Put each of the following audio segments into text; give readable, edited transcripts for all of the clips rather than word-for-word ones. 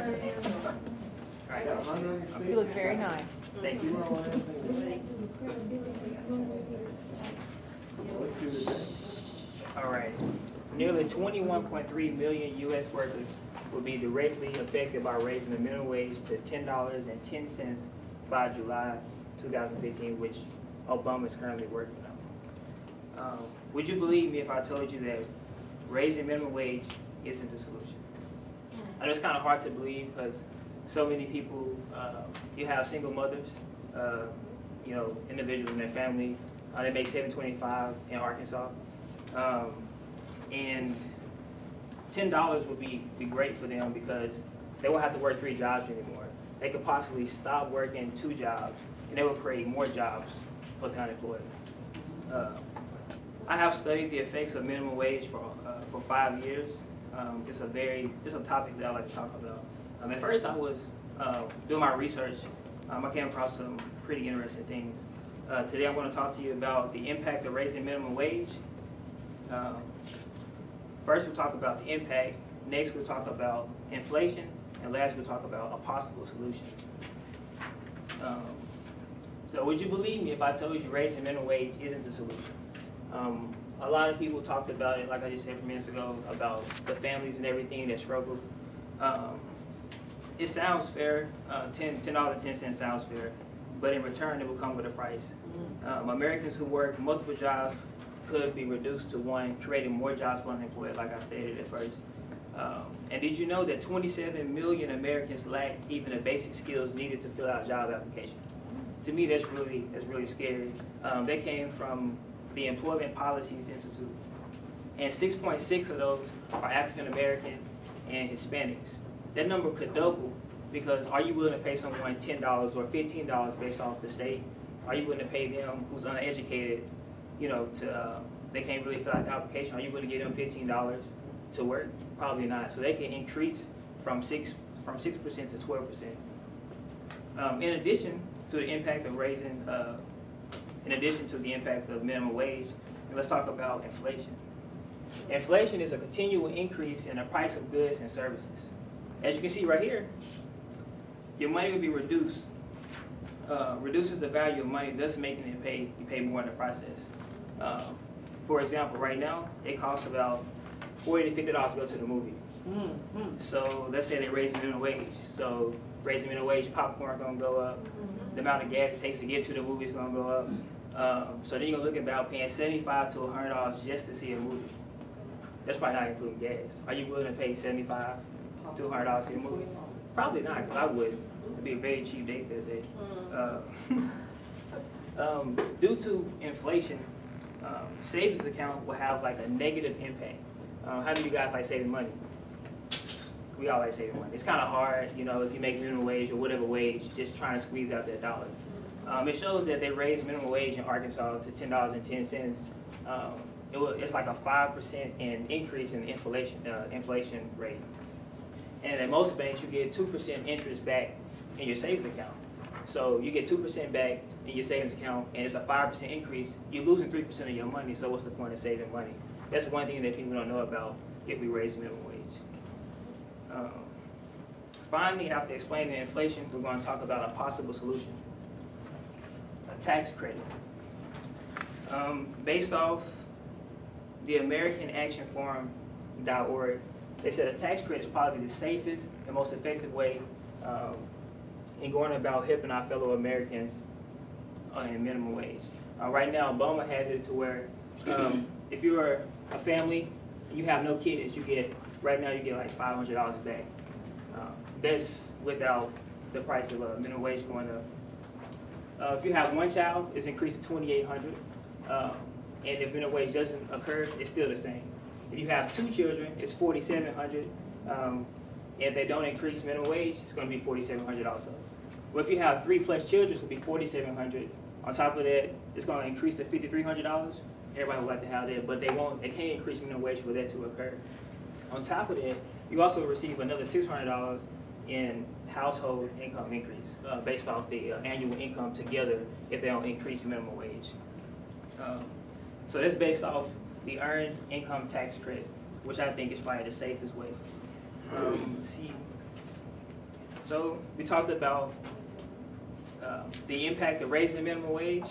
You look very nice. Thank you. All right. Nearly 21.3 million U.S. workers will be directly affected by raising the minimum wage to $10.10 by July 2015, which Obama is currently working on. Would you believe me if I told you that raising minimum wage isn't the solution? I know it's kind of hard to believe because so many people, you have single mothers, you know, individuals in their family, they make $7.25 in Arkansas. And $10 would be great for them because they won't have to work 3 jobs anymore. They could possibly stop working 2 jobs and they will create more jobs for the unemployed. I have studied the effects of minimum wage for 5 years. It's a topic that I like to talk about. At first I was doing my research. I came across some pretty interesting things. Today I'm going to talk to you about the impact of raising minimum wage. First we'll talk about the impact, next we'll talk about inflation, and last we'll talk about a possible solution. So would you believe me if I told you raising minimum wage isn't the solution? A lot of people talked about it, like I just said a few minutes ago, about the families and everything that struggle. It sounds fair, $10.10 sounds fair, but in return it will come with a price. Americans who work multiple jobs could be reduced to 1, creating more jobs for unemployed, like I stated at first. And did you know that 27 million Americans lack even the basic skills needed to fill out a job application? To me, that's really scary. They came from the Employment Policies Institute, and 6.6 of those are African American and Hispanics. That number could double because are you willing to pay someone $10 or $15 based off the state? Are you willing to pay them who's uneducated, you know, they can't really fill out the application? Are you willing to give them $15 to work? Probably not. So they can increase from 6% to 12%. In addition to the impact of raising, in addition to the impact of minimum wage, let's talk about inflation. Inflation is a continual increase in the price of goods and services. As you can see right here, your money will be reduced. Reduces the value of money, thus making it you pay more in the process. For example, right now, it costs about $40 to $50 to go to the movie. So let's say they raise the minimum wage. So raising minimum wage, popcorn gonna go up. The amount of gas it takes to get to the movie is gonna go up. So then you're gonna look at about paying $75 to $100 just to see a movie. That's probably not including gas. Are you willing to pay $75 to $100 to see a movie? Probably not, because I wouldn't. It'd be a very cheap date that day. Due to inflation, savings account will have like a negative impact. How many of you guys like saving money? We all like saving money. It's kind of hard, you know, if you make minimum wage or whatever wage, just trying to squeeze out that dollar. It shows that they raised minimum wage in Arkansas to $10.10. It's like a 5% increase in inflation rate. And at most banks, you get 2% interest back in your savings account. So you get 2% back in your savings account, and it's a 5% increase. You're losing 3% of your money, so what's the point of saving money? That's one thing that people don't know about if we raise minimum wage. Finally, after explaining the inflation, we're going to talk about a possible solution, a tax credit. Based off the American Action Forum.org, they said a tax credit is probably the safest and most effective way in going about helping our fellow Americans in minimum wage. Right now, Obama has it to where if you're a family, you have no kids, right now you get like $500 back. That's without the price of minimum wage going up. If you have 1 child, it's increased to $2,800. And if minimum wage doesn't occur, it's still the same. If you have 2 children, it's $4,700. If they don't increase minimum wage, it's going to be $4,700 also. Well, if you have 3+ children, it's going to be $4,700. On top of that, it's going to increase to $5,300. Everybody would like to have that, but they can't increase minimum wage for that to occur. On top of that, you also receive another $600 in household income increase based off the annual income together if they don't increase minimum wage. So that's based off the Earned Income Tax Credit, which I think is probably the safest way. Let's see. So we talked about the impact of raising the minimum wage.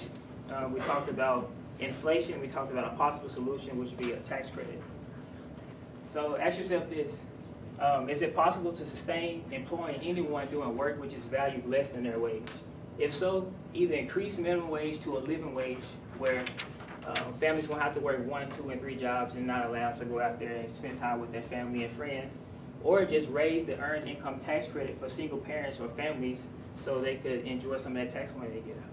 We talked about inflation. We talked about a possible solution, which would be a tax credit. So ask yourself this. Is it possible to sustain employing anyone doing work which is valued less than their wage? If so, either increase minimum wage to a living wage where families won't have to work 1, 2, and 3 jobs and not allowed to go out there and spend time with their family and friends, or just raise the earned income tax credit for single parents or families so they could enjoy some of that tax money they get out.